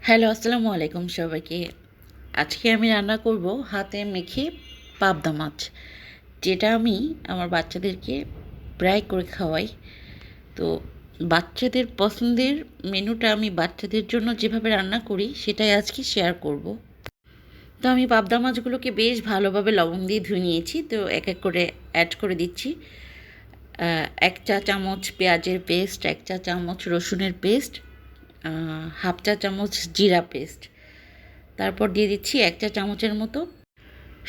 Hello, আসসালামু আলাইকুম সবাইকে। আজকে আমি রান্না করব হাতে মেখে পাবদা মাছ, যেটা আমি আমার বাচ্চাদেরকে প্রায় করে খাওয়াই। তো বাচ্চাদের পছন্দের মেনুটা আমি বাচ্চাদের জন্য যেভাবে রান্না করি সেটাই আজকে শেয়ার করব। তো আমি পাবদা মাছগুলোকে বেশ ভালোভাবে লবণ দিয়ে ধুয়ে নিয়েছি। তো এক এক করে অ্যাড করে দিচ্ছি। ১ চা চামচ পেঁয়াজের পেস্ট, ১ চা চামচ রসুনের পেস্ট, হাফ চা চামচ জিরা পেস্ট। তারপর দিয়ে দিচ্ছি ১ চা চামচের মতো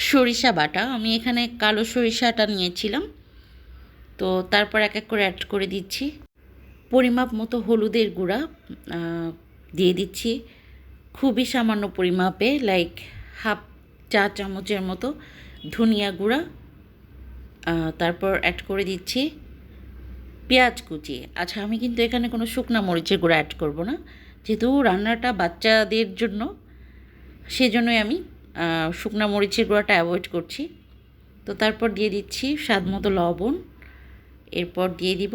সরিষা বাটা। আমি এখানে কালো সরিষাটা নিয়েছিলাম। তো তারপর এক এক করে অ্যাড করে দিচ্ছি পরিমাপ মতো হলুদের গুঁড়া, দিয়ে দিচ্ছি খুবই সামান্য পরিমাপে, লাইক হাফ চা চামচের মতো ধনিয়া গুঁড়া। তারপর অ্যাড করে দিচ্ছি পেঁয়াজ কুচি। আচ্ছা, আমি কিন্তু এখানে কোনো শুকনা মরিচের গুঁড়া অ্যাড করব না, যেহেতু রান্নাটা বাচ্চাদের জন্য, সেজন্যই আমি শুকনা মরিচের গুঁড়াটা অ্যাভয়েড করছি। তো তারপর দিয়ে দিচ্ছি স্বাদ মতো লবণ। এরপর দিয়ে দিব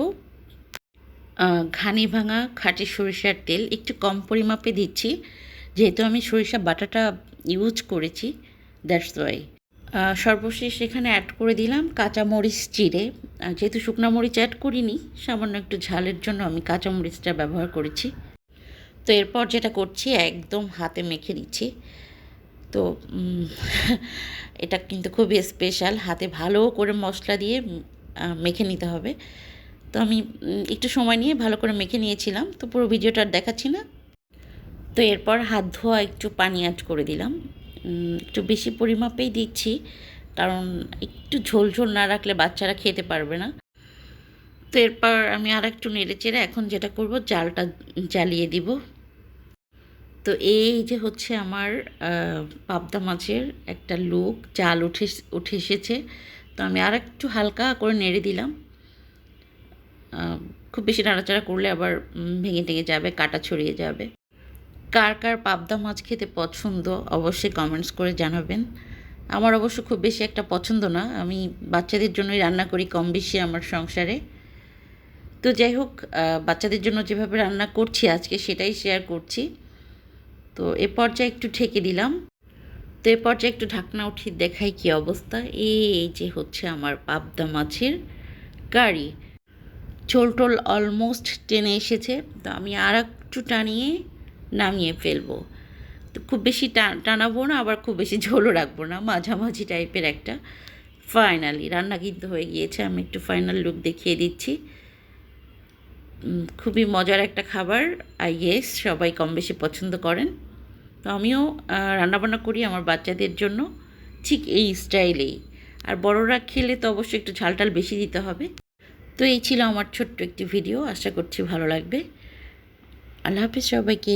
ঘানি ভাঙা খাঁটি সরিষার তেল, একটু কম পরিমাপে দিচ্ছি যেহেতু আমি সরিষা বাটাটা ইউজ করেছি, দ্যাটস ওয়াই। সর্বশেষ এখানে অ্যাড করে দিলাম কাঁচামরিচ চিড়ে। যেহেতু শুকনো মরিচ অ্যাড করিনি, সামান্য একটু ঝালের জন্য আমি কাঁচামরিচটা ব্যবহার করেছি। তো এরপর যেটা করছি, একদম হাতে মেখে নিচ্ছি। তো এটা কিন্তু খুবই স্পেশাল, হাতে ভালো করে মশলা দিয়ে মেখে নিতে হবে। তো আমি একটু সময় নিয়ে ভালো করে মেখে নিয়েছিলাম, তো পুরো ভিডিওটা আর দেখাচ্ছি না। তো এরপর হাত ধোয়া একটু পানি অ্যাড করে দিলাম, একটু বেশি পরিমাপেই দিচ্ছি, কারণ একটু ঝোল ঝোল না রাখলে বাচ্চারা খেতে পারবে না। তো এরপর আমি আর একটু নেড়ে চেড়ে এখন যেটা করব, জালটা জ্বালিয়ে দিব। তো এই যে হচ্ছে আমার পাবদা মাছের একটা লুক, জাল উঠে এসেছে। তো আমি আর একটু হালকা করে নেড়ে দিলাম। খুব বেশি নাড়াচাড়া করলে আবার ভেঙে টেঙে যাবে, কাটা ছড়িয়ে যাবে। কার কার পাবদা মাছ খেতে পছন্দ অবশ্যই কমেন্টস করে জানাবেন। আমার অবশ্য খুব বেশি একটা পছন্দ না, আমি বাচ্চাদের জন্যই রান্না করি কম বেশি আমার সংসারে। তো যাই হোক, বাচ্চাদের জন্য যেভাবে রান্না করছি আজকে সেটাই শেয়ার করছি। তো এ পর্যায়ে একটু ঢেকে দিলাম। তো এ পর্যায়ে একটু ঢাকনা উঠিয়ে দেখাই কী অবস্থা। এই যে হচ্ছে আমার পাবদা মাছের কারি। ঝোল টোল অলমোস্ট টেনে এসেছে। তো আমি আর একটু টানিয়ে নামিয়ে ফেলবো। তো খুব বেশি টানাবো না, আবার খুব বেশি ঝোলও রাখবো না, মাঝামাঝি টাইপের একটা। ফাইনালি রান্না কিন্তু হয়ে গিয়েছে। আমি একটু ফাইনাল লুক দেখিয়ে দিচ্ছি। খুবই মজার একটা খাবার, আই গেস সবাই কম বেশি পছন্দ করেন। তো আমিও রান্নাবান্না করি আমার বাচ্চাদের জন্য ঠিক এই স্টাইলেই। আর বড়রা খেলে তো অবশ্যই একটু ঝালটাল বেশি দিতে হবে। তো এই ছিল আমার ছোট্ট একটি ভিডিও, আশা করছি ভালো লাগবে। আল্লাহ হাফিজ সবাইকে।